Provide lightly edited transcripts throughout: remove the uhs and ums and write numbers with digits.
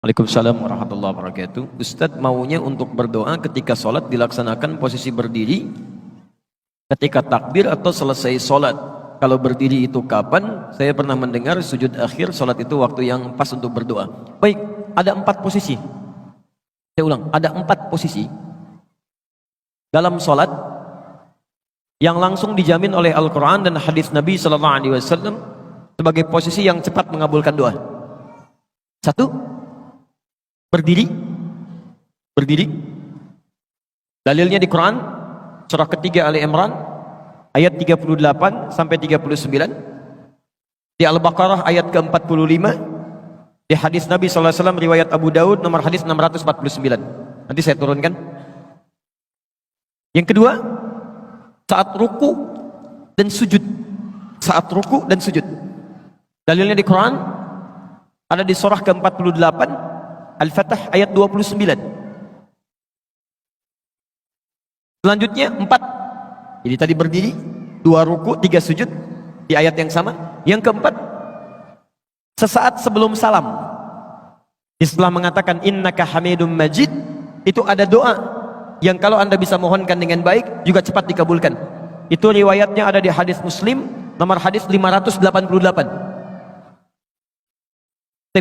Waalaikumsalam warahmatullahi wabarakatuh. Ustadz maunya untuk berdoa ketika sholat dilaksanakan posisi berdiri, ketika takbir atau selesai sholat. Kalau berdiri itu kapan? Saya pernah mendengar sujud akhir sholat itu waktu yang pas untuk berdoa. Baik, ada 4 posisi. Saya ulang, ada 4 posisi dalam sholat yang langsung dijamin oleh Al-Quran dan hadis Nabi SAW sebagai posisi yang cepat mengabulkan doa. 1, berdiri. Dalilnya di Quran surah ketiga Ali Imran ayat 38 sampai 39, di Al-Baqarah ayat ke-45, di hadis Nabi SAW riwayat Abu Daud nomor hadis 649. Nanti saya turunkan. Yang kedua, saat ruku dan sujud. Dalilnya di Quran ada di surah ke-48 Al-Fatah ayat 29. Selanjutnya 4. Jadi tadi berdiri, 2 ruku, 3 sujud di ayat yang sama. Yang keempat, sesaat sebelum salam. Setelah mengatakan innaka hamidum majid, itu ada doa yang kalau Anda bisa mohonkan dengan baik juga cepat dikabulkan. Itu riwayatnya ada di hadis Muslim nomor hadis 588.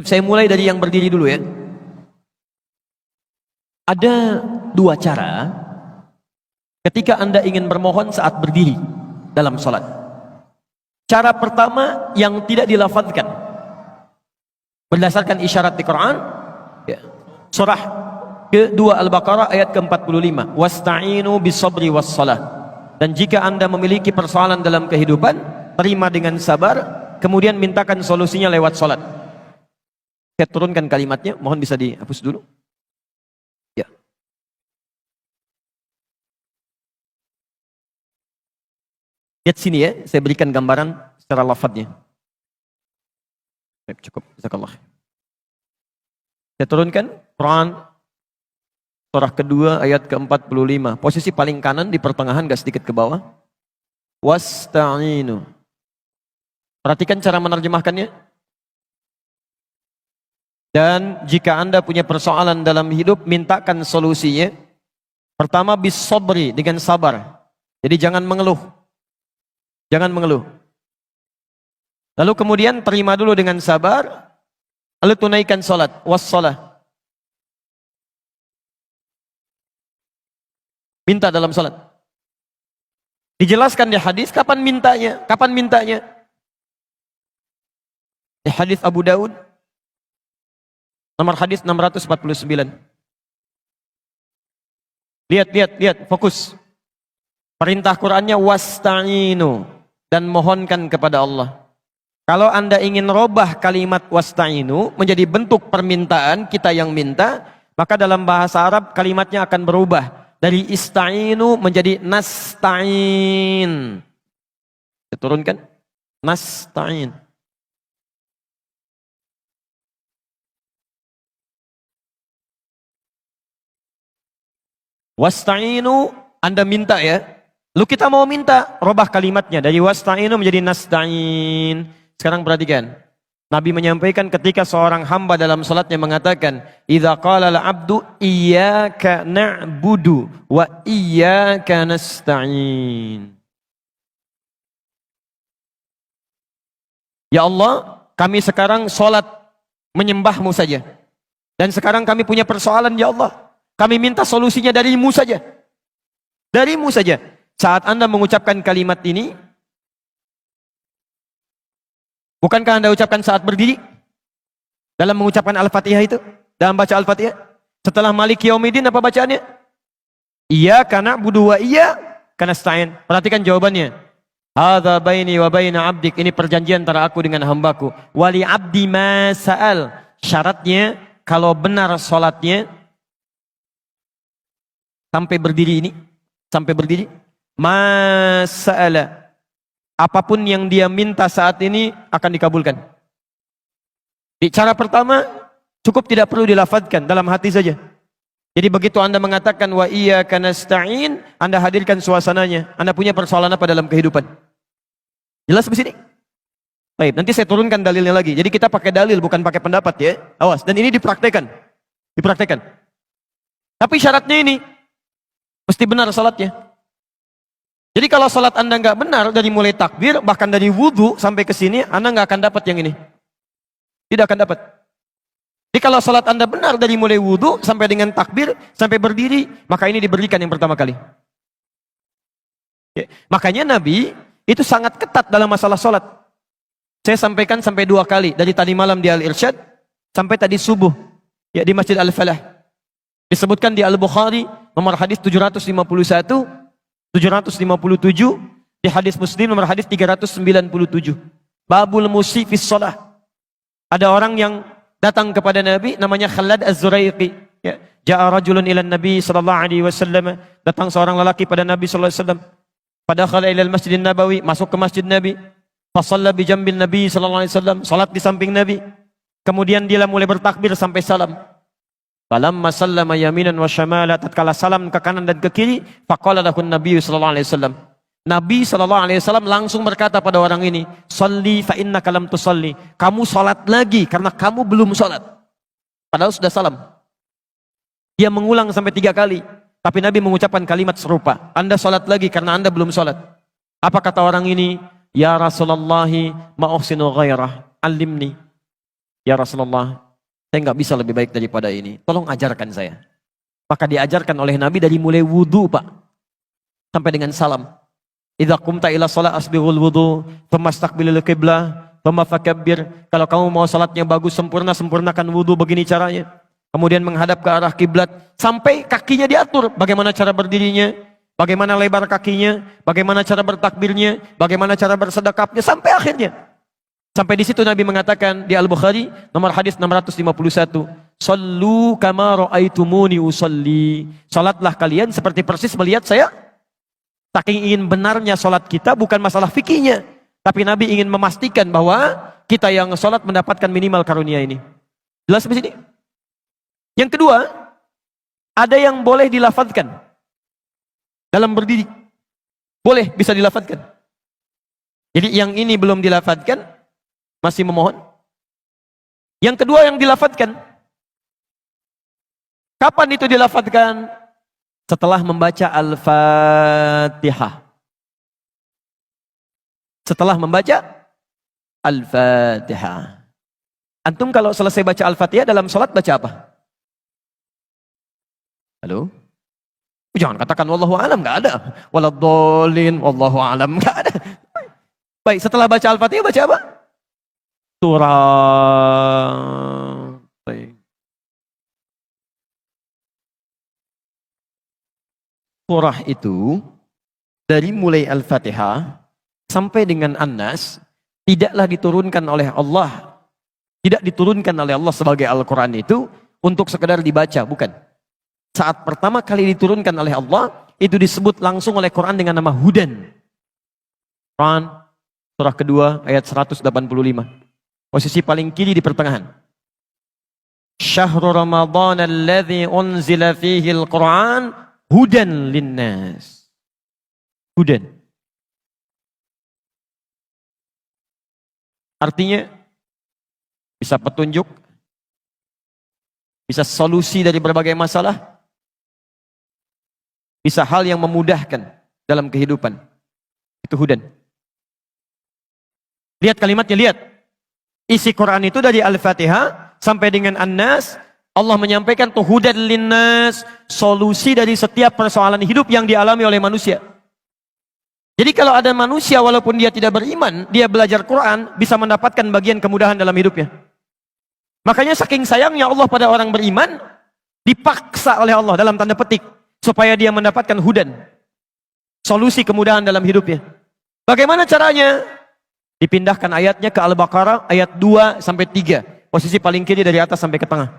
Saya mulai dari yang berdiri dulu ya. Ada 2 cara ketika Anda ingin bermohon saat berdiri dalam sholat. Cara pertama yang tidak dilafadzkan berdasarkan isyarat di Quran ya. Surah ke-2 Al-Baqarah ayat ke-45, wasta'inu bisabri wassalah. Dan jika Anda memiliki persoalan dalam kehidupan, terima dengan sabar, kemudian mintakan solusinya lewat sholat. Saya turunkan kalimatnya, mohon bisa dihapus dulu. Ya. Lihat sini ya, saya berikan gambaran secara lafadznya. Cukup, jazakallah. Saya turunkan Quran surah kedua ayat ke-45. Posisi paling kanan di pertengahan, gak sedikit ke bawah. Wasta'inu. Perhatikan cara menerjemahkannya. Dan jika Anda punya persoalan dalam hidup, mintakan solusinya. Pertama, bis sabri, dengan sabar. Jadi jangan mengeluh. Lalu kemudian terima dulu dengan sabar. Lalu tunaikan salat, wassalah. Minta dalam salat. Dijelaskan di hadis kapan mintanya. Di hadis Abu Daud nomor hadis 649. Lihat, fokus. Perintah Qur'annya wasta'inu, dan mohonkan kepada Allah. Kalau Anda ingin robah kalimat wasta'inu menjadi bentuk permintaan, kita yang minta, maka dalam bahasa Arab kalimatnya akan berubah dari ista'inu menjadi nasta'in. Saya turunkan nasta'in. Wasta'inu, Anda minta ya. Lalu kita mau minta, robah kalimatnya dari wasta'inu menjadi nasta'in. Sekarang perhatikan. Nabi menyampaikan ketika seorang hamba dalam salatnya mengatakan, "Idza qala al-'abdu iyyaka na'budu wa iyyaka nasta'in." Ya Allah, kami sekarang salat menyembah-Mu saja. Dan sekarang kami punya persoalan ya Allah. Kami minta solusinya dari-Mu saja. Dari-Mu saja. Saat Anda mengucapkan kalimat ini, bukankah Anda ucapkan saat berdiri? Dalam mengucapkan Al-Fatihah itu? Dalam baca Al-Fatihah? Setelah Maliki Yaumiddin apa bacaannya? Iyyaka na'budu wa iyyaka nasta'in. Perhatikan jawabannya. Hadza baini wa baina 'abdik. Ini perjanjian antara aku dengan hambaku. Wali 'abdi ma sa'al. Syaratnya kalau benar salatnya sampai berdiri, masa'ala, apapun yang dia minta saat ini akan dikabulkan. Di cara pertama cukup tidak perlu dilafadzkan, dalam hati saja. Jadi begitu Anda mengatakan wa iyyaka nasta'in, Anda hadirkan suasananya. Anda punya persoalan apa dalam kehidupan? Jelas di sini? Baik, nanti saya turunkan dalilnya lagi. Jadi kita pakai dalil, bukan pakai pendapat ya. Awas, dan ini dipraktekan. Dipraktekan. Tapi syaratnya ini, mesti benar salatnya. Jadi kalau salat Anda nggak benar, dari mulai takbir, bahkan dari wudhu sampai ke sini, Anda nggak akan dapat yang ini. Tidak akan dapat. Jadi kalau salat Anda benar dari mulai wudhu sampai dengan takbir, sampai berdiri, maka ini diberikan yang pertama kali. Ya. Makanya Nabi itu sangat ketat dalam masalah salat. Saya sampaikan sampai 2 kali, dari tadi malam di Al-Irsyad, sampai tadi subuh, ya di Masjid Al-Falah. Disebutkan di Al-Bukhari, nomor hadis 751, 757, di hadis Muslim nomor hadis 397. Babul musi fis shalah. Ada orang yang datang kepada Nabi, namanya Khalad Az-Zuraiqi. Ya, ja'a rajulun ila Nabi sallallahu alaihi wasallam. Datang seorang lelaki pada Nabi sallallahu alaihi wasallam. Fadakhala ila al-Masjid Nabawi, masuk ke Masjid Nabi. Fasalla bi jambin Nabi sallallahu alaihi wasallam, salat di samping Nabi. Kemudian dia mulai bertakbir sampai salam. Falamma sallama yaminan wa syamala, tatkala salam ke kanan dan ke kiri, faqala lahu Nabi sallallahu alaihi wasallam. Nabi sallallahu alaihi wasallam langsung berkata pada orang ini, "Shalli fa innaka lam tusalli." Kamu salat lagi karena kamu belum salat. Padahal sudah salam. Dia mengulang sampai 3 kali, tapi Nabi mengucapkan kalimat serupa. Anda salat lagi karena Anda belum salat. Apa kata orang ini? Ya Rasulullah, ma uhsinu ghairah, alimni. Ya Rasulullah, saya nggak bisa lebih baik daripada ini. Tolong ajarkan saya. Maka diajarkan oleh Nabi dari mulai wudu, Pak, sampai dengan salam. Idza qumta ila shalah asbighul wudu, famastaqbilil qiblah, famafakabbir. Kalau kamu mau salatnya bagus sempurna, sempurnakan wudu, begini caranya. Kemudian menghadap ke arah kiblat sampai kakinya diatur, bagaimana cara berdirinya, bagaimana lebar kakinya, bagaimana cara bertakbirnya, bagaimana cara bersedekapnya, sampai akhirnya. Sampai di situ Nabi mengatakan di Al-Bukhari nomor hadis 651, "Shallu kama ra'aitumuni usolli." Salatlah kalian seperti persis melihat saya. Saking ingin benarnya salat kita bukan masalah fikihnya, tapi Nabi ingin memastikan bahwa kita yang salat mendapatkan minimal karunia ini. Jelas di sini? Yang kedua, ada yang boleh dilafadzkan dalam berdiri. Boleh, bisa dilafadzkan. Jadi yang ini belum dilafadzkan, masih memohon. Yang kedua yang dilafadzkan. Kapan itu dilafadzkan? Setelah membaca Al-Fatihah. Setelah membaca Al-Fatihah. Antum kalau selesai baca Al-Fatihah dalam sholat baca apa? Halo? Jangan katakan wallahu alam, enggak ada. Waladhdallin, wallahu alam, enggak ada. Baik, setelah baca Al-Fatihah baca apa? Surah. Baik. Surah itu dari mulai Al-Fatihah sampai dengan An-Nas tidaklah diturunkan oleh Allah. Tidak diturunkan oleh Allah sebagai Al-Quran itu untuk sekedar dibaca, bukan. Saat pertama kali diturunkan oleh Allah, itu disebut langsung oleh Quran dengan nama Hudan. Quran, surah kedua, ayat 185. Posisi paling kiri di pertengahan. Syahrul Ramadan alladzi unzila fihi al-Quran hudan linnas. Hudan. Artinya, bisa petunjuk, bisa solusi dari berbagai masalah, bisa hal yang memudahkan dalam kehidupan. Itu hudan. Lihat kalimatnya, lihat. Isi Quran itu dari Al-Fatihah sampai dengan An-Nas, Allah menyampaikan tuh hudan linnas, solusi dari setiap persoalan hidup yang dialami oleh manusia. Jadi kalau ada manusia walaupun dia tidak beriman, dia belajar Quran, bisa mendapatkan bagian kemudahan dalam hidupnya. Makanya saking sayangnya Allah pada orang beriman, dipaksa oleh Allah dalam tanda petik, supaya dia mendapatkan hudan, solusi kemudahan dalam hidupnya. Bagaimana caranya? Dipindahkan ayatnya ke Al-Baqarah ayat 2 sampai 3, posisi paling kiri dari atas sampai ke tengah.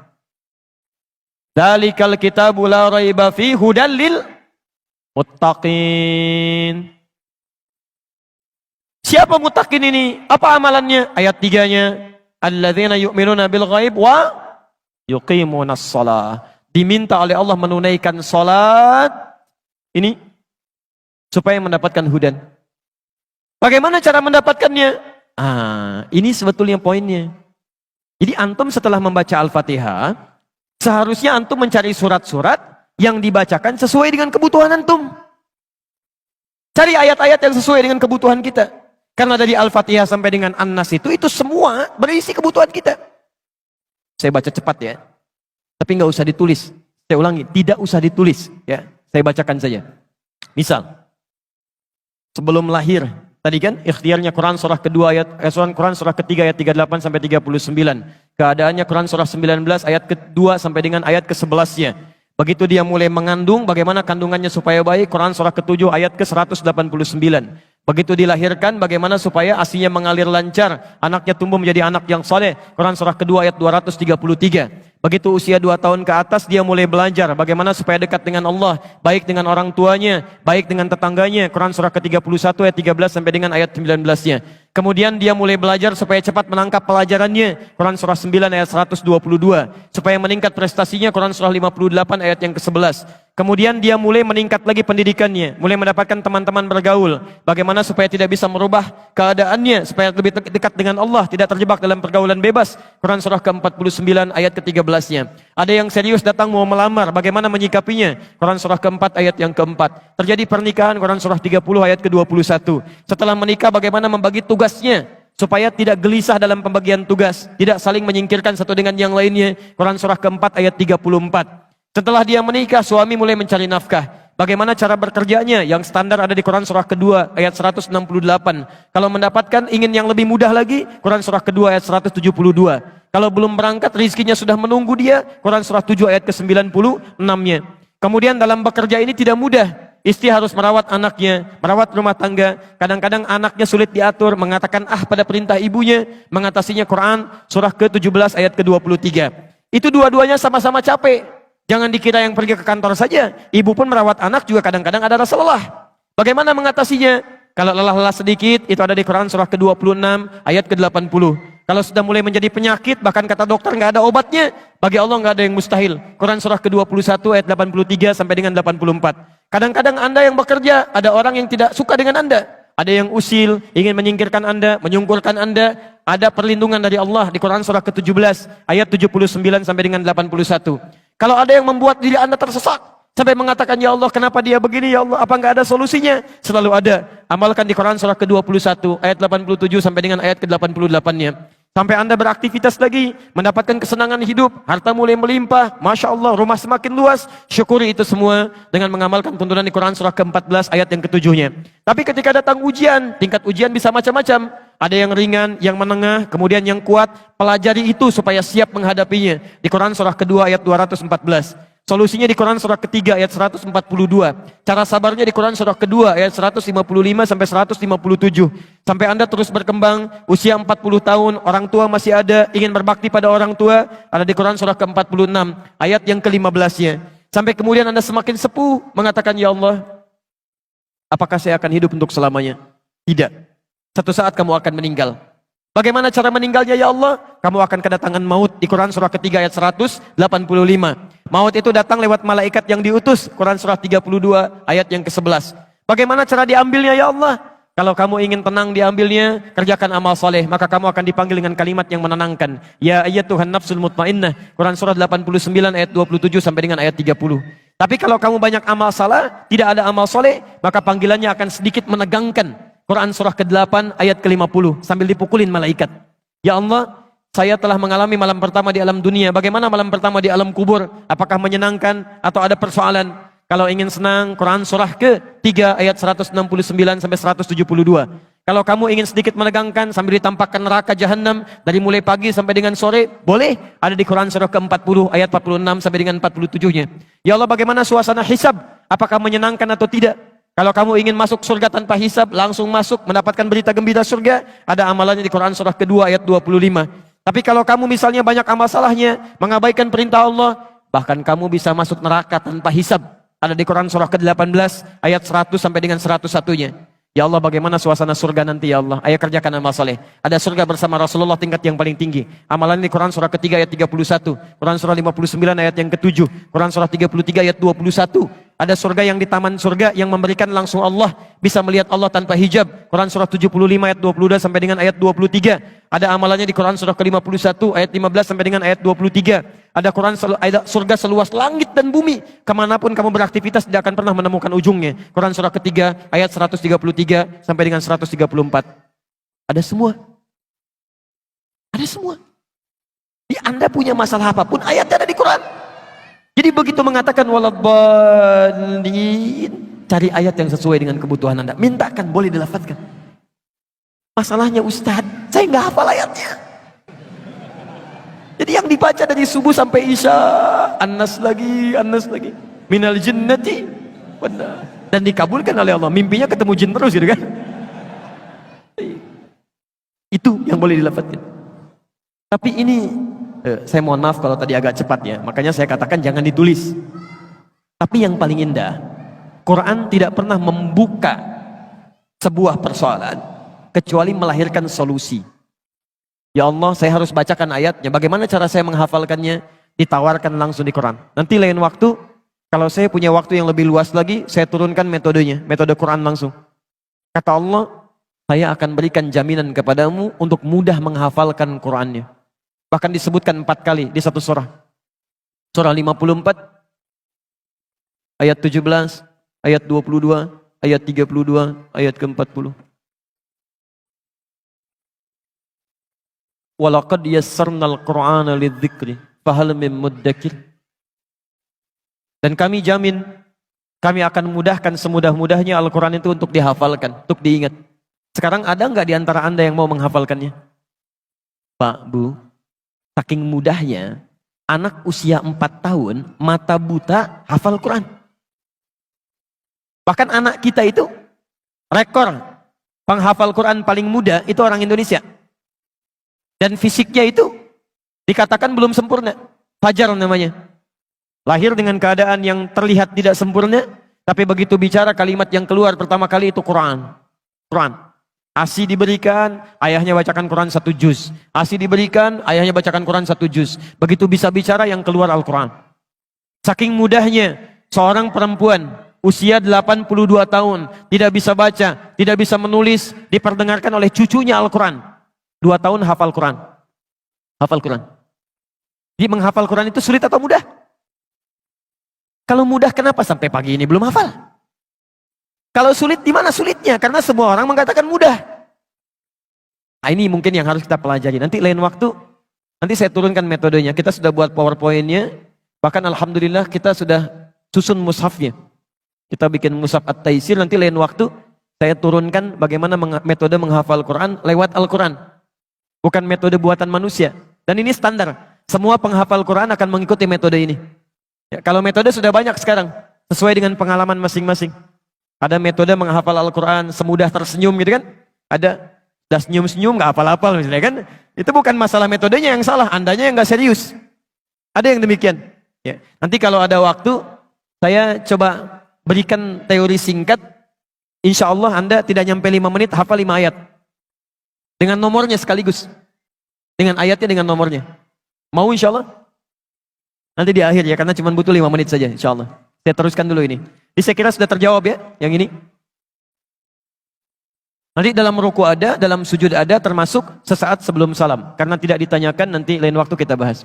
Dzalikal kitabu la raiba fihi hudan lil muttaqin. Siapa muttaqin ini? Apa amalannya? Ayat 3-nya, alladzina yu'minuna bil ghaib wa yuqimunas shalah. Diminta oleh Allah menunaikan salat ini supaya mendapatkan hudan. Bagaimana cara mendapatkannya? Ini sebetulnya poinnya. Jadi antum setelah membaca Al-Fatihah, seharusnya antum mencari surat-surat yang dibacakan sesuai dengan kebutuhan antum. Cari ayat-ayat yang sesuai dengan kebutuhan kita. Karena dari Al-Fatihah sampai dengan An-Nas itu semua berisi kebutuhan kita. Saya baca cepat ya. Tapi nggak usah ditulis. Saya ulangi, tidak usah ditulis. Ya, saya bacakan saja. Misal, sebelum lahir, tadi kan ikhtiarnya Quran surah kedua ayat Quran surah ketiga ayat 38 sampai 39. Keadaannya Quran surah 19 ayat kedua sampai dengan ayat ke-11-nya. Begitu dia mulai mengandung, bagaimana kandungannya supaya baik, Quran surah ke-7 ayat ke-189. Begitu dilahirkan, bagaimana supaya ASInya mengalir lancar, anaknya tumbuh menjadi anak yang soleh, Quran surah kedua ayat 233. Begitu usia 2 tahun ke atas, dia mulai belajar bagaimana supaya dekat dengan Allah, baik dengan orang tuanya, baik dengan tetangganya, Quran surah ke-31 ayat 13 sampai dengan ayat 19-nya. Kemudian dia mulai belajar supaya cepat menangkap pelajarannya, Quran surah 9 ayat 122. Supaya meningkat prestasinya, Quran surah 58 ayat yang ke-11. Kemudian dia mulai meningkat lagi pendidikannya, mulai mendapatkan teman-teman bergaul. Bagaimana supaya tidak bisa merubah keadaannya, supaya lebih dekat dengan Allah, tidak terjebak dalam pergaulan bebas. Quran surah ke-49 ayat ke-13-nya. Ada yang serius datang mau melamar, bagaimana menyikapinya? Quran surah ke-4 ayat yang ke-4. Terjadi pernikahan, Quran surah 30 ayat ke-21. Setelah menikah, bagaimana membagi tugasnya supaya tidak gelisah dalam pembagian tugas, tidak saling menyingkirkan satu dengan yang lainnya. Quran surah ke-4 ayat 34. Setelah dia menikah, suami mulai mencari nafkah. Bagaimana cara bekerjanya? Yang standar ada di Quran surah kedua ayat 168. Kalau mendapatkan ingin yang lebih mudah lagi, Quran surah kedua ayat 172. Kalau belum berangkat, rizkinya sudah menunggu dia, Quran surah 7 ayat ke-96-nya. Kemudian dalam bekerja ini tidak mudah. Istri harus merawat anaknya, merawat rumah tangga. Kadang-kadang anaknya sulit diatur, mengatakan pada perintah ibunya, mengatasinya Quran surah ke-17 ayat ke-23. Itu dua-duanya sama-sama capek. Jangan dikira yang pergi ke kantor saja. Ibu pun merawat anak juga kadang-kadang ada rasa lelah. Bagaimana mengatasinya? Kalau lelah-lelah sedikit, itu ada di Quran surah ke-26 ayat ke-80. Kalau sudah mulai menjadi penyakit, bahkan kata dokter nggak ada obatnya, bagi Allah nggak ada yang mustahil. Quran surah ke-21 ayat 83 sampai dengan 84. Kadang-kadang Anda yang bekerja, ada orang yang tidak suka dengan Anda. Ada yang usil, ingin menyingkirkan Anda, menyungkurkan Anda. Ada perlindungan dari Allah di Quran surah ke-17 ayat 79 sampai dengan 81. Kalau ada yang membuat diri Anda tersesat sampai mengatakan, ya Allah kenapa dia begini, ya Allah apa enggak ada solusinya? Selalu ada. Amalkan di Quran surah ke-21 ayat 87 sampai dengan ayat ke-88-nya. Sampai Anda beraktivitas lagi, mendapatkan kesenangan hidup, harta mulai melimpah, Masya Allah, rumah semakin luas, syukuri itu semua dengan mengamalkan tuntunan di Quran surah ke-14 ayat yang ke-7-nya. Tapi ketika datang ujian, tingkat ujian bisa macam-macam. Ada yang ringan, yang menengah, kemudian yang kuat. Pelajari itu supaya siap menghadapinya. Di Quran surah kedua ayat 214. Solusinya di Quran surah ketiga ayat 142. Cara sabarnya di Quran surah kedua ayat 155 sampai 157. Sampai Anda terus berkembang, usia 40 tahun, orang tua masih ada, ingin berbakti pada orang tua, ada di Quran surah ke-46 ayat yang ke-15-nya. Sampai kemudian Anda semakin sepuh, mengatakan, ya Allah, apakah saya akan hidup untuk selamanya? Tidak. Satu saat kamu akan meninggal. Bagaimana cara meninggalnya ya Allah? Kamu akan kedatangan maut di Quran surah ketiga ayat 185. Maut itu datang lewat malaikat yang diutus. Quran surah 32 ayat yang ke-11. Bagaimana cara diambilnya ya Allah? Kalau kamu ingin tenang diambilnya, kerjakan amal soleh, maka kamu akan dipanggil dengan kalimat yang menenangkan. Ya ayyatuhan nafsul mutmainnah. Quran surah 89 ayat 27 sampai dengan ayat 30. Tapi kalau kamu banyak amal salah, tidak ada amal soleh, maka panggilannya akan sedikit menegangkan. Quran surah ke-8 ayat ke-50 sambil dipukulin malaikat. Ya Allah, saya telah mengalami malam pertama di alam dunia. Bagaimana malam pertama di alam kubur? Apakah menyenangkan atau ada persoalan? Kalau ingin senang, Quran surah ke-3 ayat 169 sampai 172. Kalau kamu ingin sedikit menegangkan sambil ditampakkan neraka jahanam dari mulai pagi sampai dengan sore, boleh. Ada di Quran surah ke-40 ayat 46 sampai dengan 47-nya. Ya Allah, bagaimana suasana hisab? Apakah menyenangkan atau tidak? Kalau kamu ingin masuk surga tanpa hisab, langsung masuk, mendapatkan berita gembira surga, ada amalannya di Quran surah kedua ayat 25. Tapi kalau kamu misalnya banyak amal salahnya, mengabaikan perintah Allah, bahkan kamu bisa masuk neraka tanpa hisab. Ada di Quran surah ke-18 ayat 100 sampai dengan 101-nya. Ya Allah, bagaimana suasana surga nanti ya Allah? Ayo kerjakan amal saleh. Ada surga bersama Rasulullah tingkat yang paling tinggi. Amalan di Quran surah ketiga ayat 31, Quran surah 59 ayat yang ke-7, Quran surah 33 ayat 21. Ada surga yang di taman surga yang memberikan langsung Allah, bisa melihat Allah tanpa hijab. Quran surah 75 ayat 22 sampai dengan ayat 23. Ada amalannya di Quran surah ke-51 ayat 15 sampai dengan ayat 23. Ada surga seluas langit dan bumi. Kemanapun kamu beraktivitas tidak akan pernah menemukan ujungnya. Quran surah ketiga ayat 133 sampai dengan 134. Ada semua. Ada semua. Jadi Anda punya masalah apapun, ayatnya ada di Quran. Jadi begitu mengatakan waladhdallin, cari ayat yang sesuai dengan kebutuhan Anda. Mintakan, boleh dilafadzkan. Masalahnya Ustaz, saya nggak hafal ayatnya. Jadi yang dibaca dari subuh sampai isya, An-Nas lagi, minal jinnati, dan dikabulkan oleh Allah. Mimpinya ketemu jin terus gitu kan. Itu yang boleh dilafadzkan. Tapi ini saya mohon maaf kalau tadi agak cepat ya, makanya saya katakan jangan ditulis. Tapi yang paling indah, Quran tidak pernah membuka sebuah persoalan kecuali melahirkan solusi. Ya Allah, saya harus bacakan ayatnya, bagaimana cara saya menghafalkannya? Ditawarkan langsung di Quran. Nanti lain waktu, kalau saya punya waktu yang lebih luas lagi, saya turunkan metodenya, metode Quran langsung. Kata Allah, saya akan berikan jaminan kepadamu untuk mudah menghafalkan Qurannya. Bahkan disebutkan 4 kali di satu surah. Surah 54, ayat 17, ayat 22, ayat 32, ayat ke-40. Walaqad yassarnal Qur'ana lidzikri fahal min muddakir. Dan kami jamin, kami akan mudahkan semudah-mudahnya Al-Quran itu untuk dihafalkan, untuk diingat. Sekarang ada nggak di antara Anda yang mau menghafalkannya? Pak, Bu, saking mudahnya, anak usia 4 tahun, mata buta, hafal Quran. Bahkan anak kita itu, rekor penghafal Quran paling muda, itu orang Indonesia. Dan fisiknya itu, dikatakan belum sempurna. Fajar namanya. Lahir dengan keadaan yang terlihat tidak sempurna, tapi begitu bicara kalimat yang keluar pertama kali itu Quran. Quran. ASI diberikan, ayahnya bacakan Quran 1 juz. ASI diberikan, ayahnya bacakan Quran 1 juz. Begitu bisa bicara yang keluar Al-Quran. Saking mudahnya, seorang perempuan usia 82 tahun, tidak bisa baca, tidak bisa menulis, diperdengarkan oleh cucunya Al-Quran. 2 tahun hafal Quran. Hafal Quran. Jadi menghafal Quran itu sulit atau mudah? Kalau mudah, kenapa sampai pagi ini belum hafal? Kalau sulit, di mana sulitnya? Karena semua orang mengatakan mudah. Nah, ini mungkin yang harus kita pelajari. Nanti lain waktu, nanti saya turunkan metodenya. Kita sudah buat PowerPoint-nya. Bahkan Alhamdulillah kita sudah susun mushafnya. Kita bikin mushaf At-Taisir. Nanti lain waktu, saya turunkan bagaimana metode menghafal Quran lewat Al-Quran. Bukan metode buatan manusia. Dan ini standar. Semua penghafal Quran akan mengikuti metode ini. Ya, kalau metode sudah banyak sekarang. Sesuai dengan pengalaman masing-masing. Ada metode menghafal Al-Quran semudah tersenyum gitu kan. Ada dah senyum-senyum gak hafal-hafal misalnya kan. Itu bukan masalah metodenya yang salah, andanya yang gak serius. Ada yang demikian. Ya. Nanti kalau ada waktu, saya coba berikan teori singkat. Insya Allah Anda tidak nyampe 5 menit hafal 5 ayat. Dengan nomornya sekaligus. Dengan ayatnya, dengan nomornya. Mau insya Allah? Nanti di akhir ya, karena cuma butuh 5 menit saja insya Allah. Saya teruskan dulu ini. Jadi saya kira sudah terjawab ya, yang ini. Nanti dalam ruku ada, dalam sujud ada, termasuk sesaat sebelum salam. Karena tidak ditanyakan, nanti lain waktu kita bahas.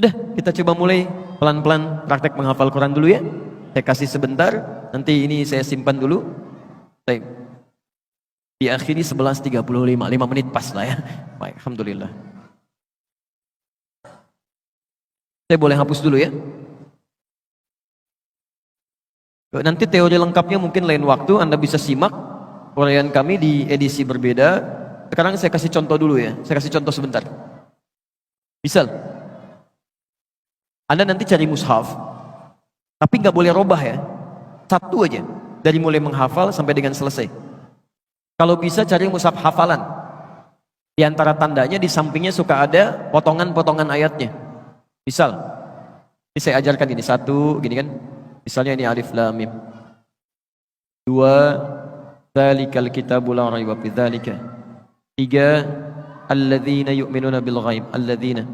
Sudah, kita coba mulai pelan-pelan praktek menghafal Quran dulu ya. Saya kasih sebentar, nanti ini saya simpan dulu. Baik. Diakhiri 11.35, 5 menit pas lah ya. Baik, Alhamdulillah. Saya boleh hapus dulu ya. Nanti teori lengkapnya mungkin lain waktu Anda bisa simak uraian kami di edisi berbeda. Sekarang saya kasih contoh dulu ya. Saya kasih contoh sebentar. Misal, Anda nanti cari mushaf, tapi nggak boleh robah ya. Satu aja, dari mulai menghafal sampai dengan selesai. Kalau bisa cari mushaf hafalan. Di antara tandanya di sampingnya suka ada potongan-potongan ayatnya. Misal, ini saya ajarkan ini satu, gini kan. Misalnya ini alif lam mim. 2, dzalikal kitabu la raiba fi dzalika. 3, alladzina yu'minuna bil ghaib, alladzina.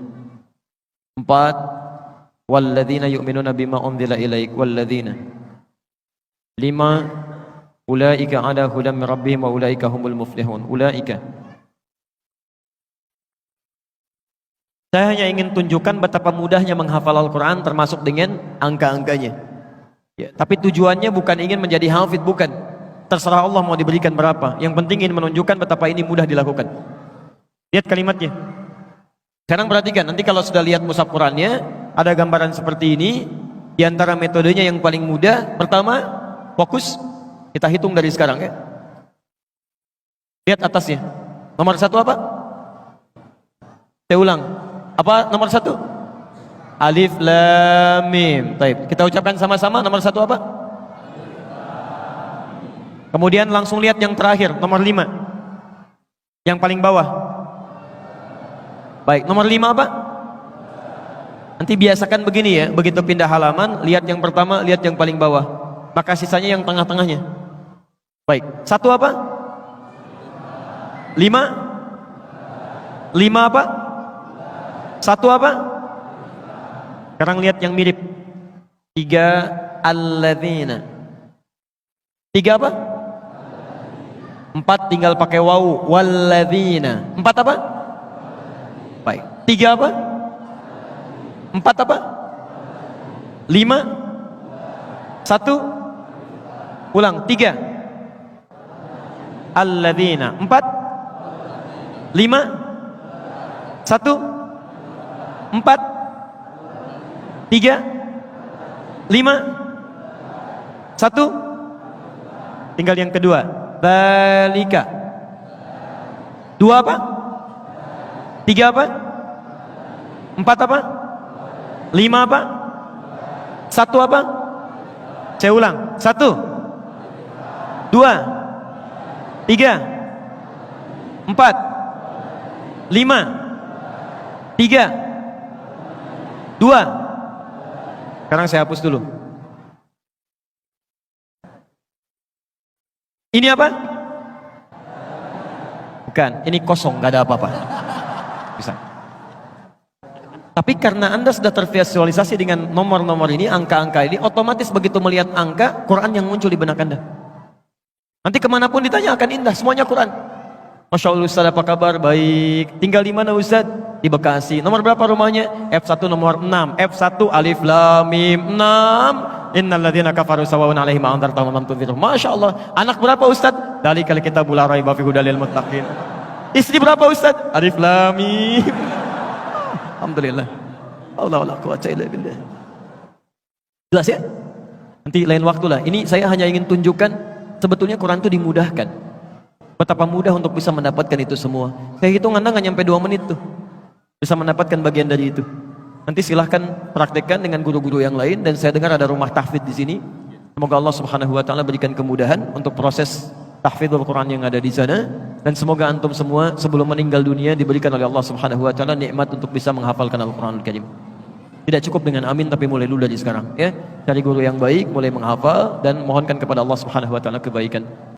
4, walladzina yu'minuna bima unzila ilaik walladzina 5 ulaika ala hudam min rabbihim wa ulaika humul muflihun. Ulaika. Saya hanya ingin tunjukkan betapa mudahnya menghafal Al-Quran termasuk dengan angka-angkanya. Ya, tapi tujuannya bukan ingin menjadi hafid, bukan. Terserah Allah mau diberikan berapa. Yang penting ingin menunjukkan betapa ini mudah dilakukan. Lihat kalimatnya. Sekarang perhatikan, nanti kalau sudah lihat mushaf Qurannya, ada gambaran seperti ini. Di antara metodenya yang paling mudah, pertama, fokus. Kita hitung dari sekarang ya. Lihat atasnya. Nomor 1 apa? Saya ulang. Apa nomor 1? Alif Lam Mim. Baik, kita ucapkan sama-sama. Nomor 1 apa? Kemudian langsung lihat yang terakhir, nomor 5. Yang paling bawah. Baik, nomor 5 apa? Nanti biasakan begini ya, begitu pindah halaman, lihat yang pertama, lihat yang paling bawah. Maka sisanya yang tengah-tengahnya. Baik, 1 apa? 5? 5 apa? 1 apa? Sekarang lihat yang mirip. 3 alladzina. 3 apa? 4 tinggal pakai wawu. Walladzina. 4 apa? Baik. 3 apa? 4 apa? 5? 1? Ulang. 3 alladzina. 4? 5? 1? 4 3 5 1 tinggal yang kedua. Balika. 2 apa? 3 apa? 4 apa? 5 apa? 1 apa? Saya ulang. 1 2 3 4 5 3 2. Sekarang saya hapus dulu. Ini apa? Bukan, ini kosong, gak ada apa-apa. Bisa. Tapi karena Anda sudah tervisualisasi dengan nomor-nomor ini, angka-angka ini, otomatis begitu melihat angka, Quran yang muncul di benak Anda. Nanti kemanapun ditanya akan indah, semuanya Quran. Masya Allah Ustaz, apa kabar? Baik. Tinggal di mana Ustaz? Di Bekasi. Nomor berapa rumahnya? F1 nomor 6. F1 alif lam mim 6. Innal ladzina kafaru sawa'un 'alaihim a'anzartahum am lam tunzirhum. Masya Allah. Anak berapa Ustaz? Dzalikal kitabul la raiba fihi hudal lil muttaqin. Istri berapa Ustaz? Alif lam mim. Alhamdulillah. Allah la quwwata illa billah. Jelas ya? Nanti lain waktu lah. Ini saya hanya ingin tunjukkan sebetulnya Quran itu dimudahkan. Betapa mudah untuk bisa mendapatkan itu semua. Saya hitung Anda nggak nyampe 2 menit tuh bisa mendapatkan bagian dari itu. Nanti silahkan praktekkan dengan guru-guru yang lain. Dan saya dengar ada rumah tahfidz di sini. Semoga Allah Subhanahu Wa Taala berikan kemudahan untuk proses tahfidzul Quran yang ada di sana. Dan semoga antum semua sebelum meninggal dunia diberikan oleh Allah Subhanahu Wa Taala nikmat untuk bisa menghafalkan Al-Quranul Karim. Tidak cukup dengan amin, tapi mulai dulu dari sekarang ya. Cari guru yang baik, mulai menghafal dan mohonkan kepada Allah Subhanahu Wa Taala kebaikan.